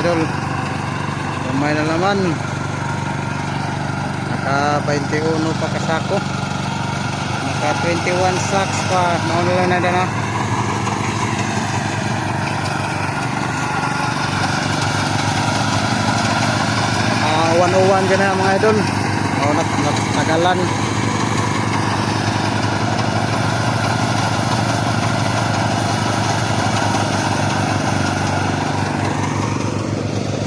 idol. Gamay na naman. Naka 21 pa kasako. Naka 21 sacks pa. Mauna lang na na. 101 dyan na mga idol. Nagalan.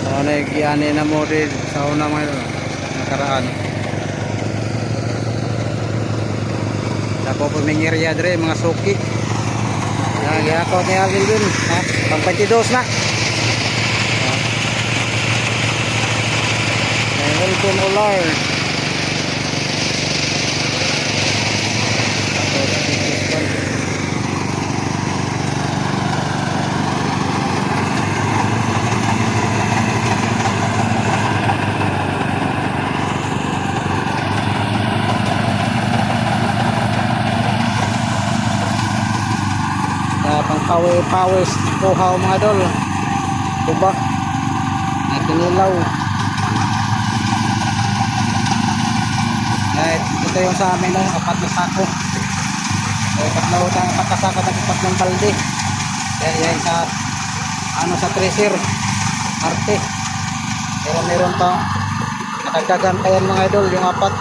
So nagiyani na mo rin sa una mga idol. Nakaraan. Tapo pumingirya dre mga suki. Nagiyakot ni Agil dun. Pang 22 na. Welcome Ular. Pang pawis kuhaw mga idol. Tuba. Nakinilaw. Ito yung sa amin, apat na sako. Tatlo tayong apat na sako at apat ng balde. Yan sa sa treasure arte. Pero meron pa nakagdagan pa yan mga idol, yung apat.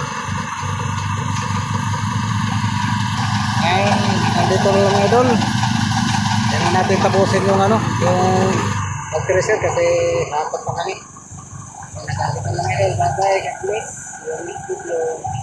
Ngayon nandito na yung mga idol. Yan na natin tapusin yung yung mag-treasure kasi apat pa kami. Nagkakita lang idol. Bye bye, God bless. Yung video.